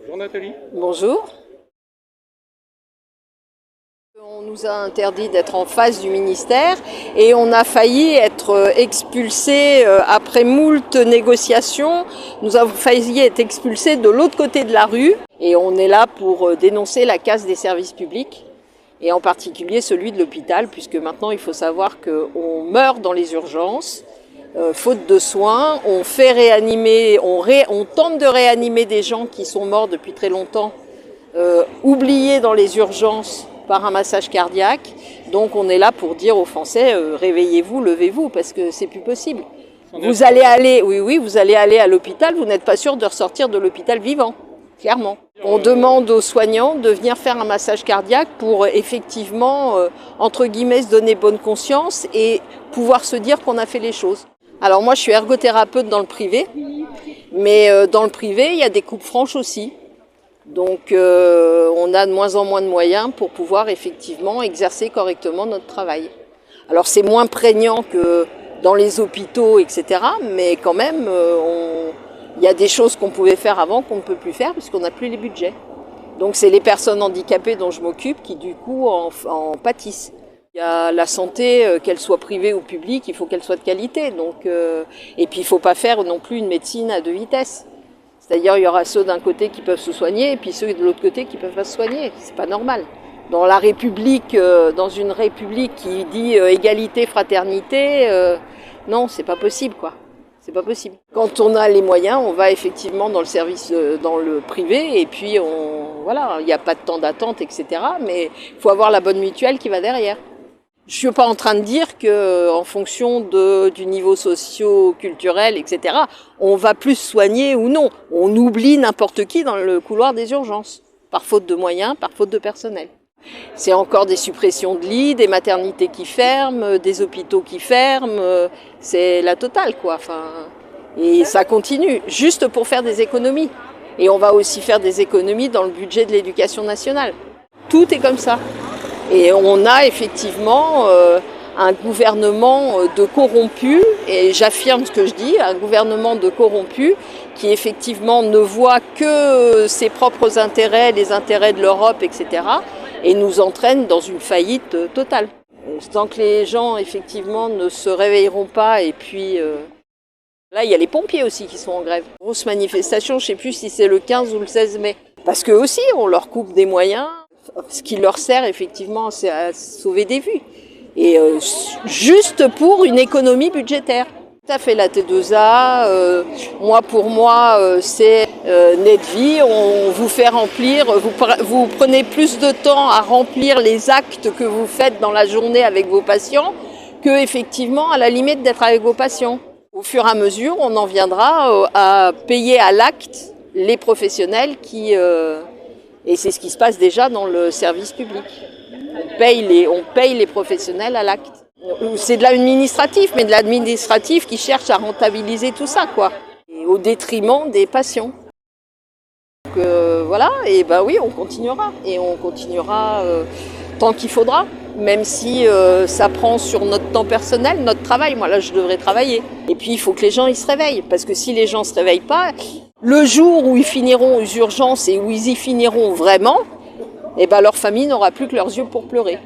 Bonjour Nathalie. Bonjour. On nous a interdit d'être en face du ministère et on a failli être expulsés après moult négociations. Nous avons failli être expulsés de l'autre côté de la rue et on est là pour dénoncer la casse des services publics et en particulier celui de l'hôpital, puisque maintenant il faut savoir qu'on meurt dans les urgences. Faute de soins, on fait réanimer, on tente de réanimer des gens qui sont morts depuis très longtemps, oubliés dans les urgences par un massage cardiaque. Donc on est là pour dire aux Français, réveillez-vous, levez-vous, parce que c'est plus possible. Vous allez aller à l'hôpital, vous n'êtes pas sûr de ressortir de l'hôpital vivant, clairement. On demande aux soignants de venir faire un massage cardiaque pour effectivement, entre guillemets, se donner bonne conscience et pouvoir se dire qu'on a fait les choses. Alors moi je suis ergothérapeute dans le privé, mais dans le privé il y a des coupes franches aussi. Donc on a de moins en moins de moyens pour pouvoir effectivement exercer correctement notre travail. Alors c'est moins prégnant que dans les hôpitaux, etc. Mais quand même, il y a des choses qu'on pouvait faire avant qu'on ne peut plus faire puisqu'on n'a plus les budgets. Donc c'est les personnes handicapées dont je m'occupe qui du coup en pâtissent. Il y a la santé, qu'elle soit privée ou publique, il faut qu'elle soit de qualité. Donc, et puis il ne faut pas faire non plus une médecine à deux vitesses. C'est-à-dire il y aura ceux d'un côté qui peuvent se soigner et puis ceux de l'autre côté qui ne peuvent pas se soigner. C'est pas normal. Dans la République, dans une République qui dit égalité, fraternité, non, c'est pas possible quoi. C'est pas possible. Quand on a les moyens, on va effectivement dans le service, dans le privé et puis voilà, il n'y a pas de temps d'attente, etc. Mais il faut avoir la bonne mutuelle qui va derrière. Je suis pas en train de dire que, en fonction du niveau socio-culturel, etc., on va plus soigner ou non. On oublie n'importe qui dans le couloir des urgences, par faute de moyens, par faute de personnel. C'est encore des suppressions de lits, des maternités qui ferment, des hôpitaux qui ferment, c'est la totale, quoi. Enfin, et ça continue, juste pour faire des économies. Et on va aussi faire des économies dans le budget de l'éducation nationale. Tout est comme ça. Et on a effectivement un gouvernement de corrompus, et j'affirme ce que je dis, un gouvernement de corrompus qui effectivement ne voit que ses propres intérêts, les intérêts de l'Europe, etc., et nous entraîne dans une faillite totale. Tant que les gens effectivement ne se réveilleront pas, et puis là il y a les pompiers aussi qui sont en grève. Grosse manifestation, je ne sais plus si c'est le 15 ou le 16 mai, parce qu'eux aussi on leur coupe des moyens. Ce qui leur sert effectivement, c'est à sauver des vies. Et juste pour une économie budgétaire. Tout à fait, la T2A, pour moi, c'est Netvie. On vous fait remplir, vous prenez plus de temps à remplir les actes que vous faites dans la journée avec vos patients que effectivement, à la limite, d'être avec vos patients. Au fur et à mesure, on en viendra à payer à l'acte les professionnels qui... Et c'est ce qui se passe déjà dans le service public. On paye les professionnels à l'acte. C'est de l'administratif, mais de l'administratif qui cherche à rentabiliser tout ça, quoi. Et au détriment des patients. Donc voilà, et ben oui, on continuera. Et on continuera tant qu'il faudra. Même si ça prend sur notre temps personnel, notre travail. Moi là, je devrais travailler. Et puis il faut que les gens ils se réveillent. Parce que si les gens ne se réveillent pas, le jour où ils finiront aux urgences et où ils y finiront vraiment, eh ben leur famille n'aura plus que leurs yeux pour pleurer.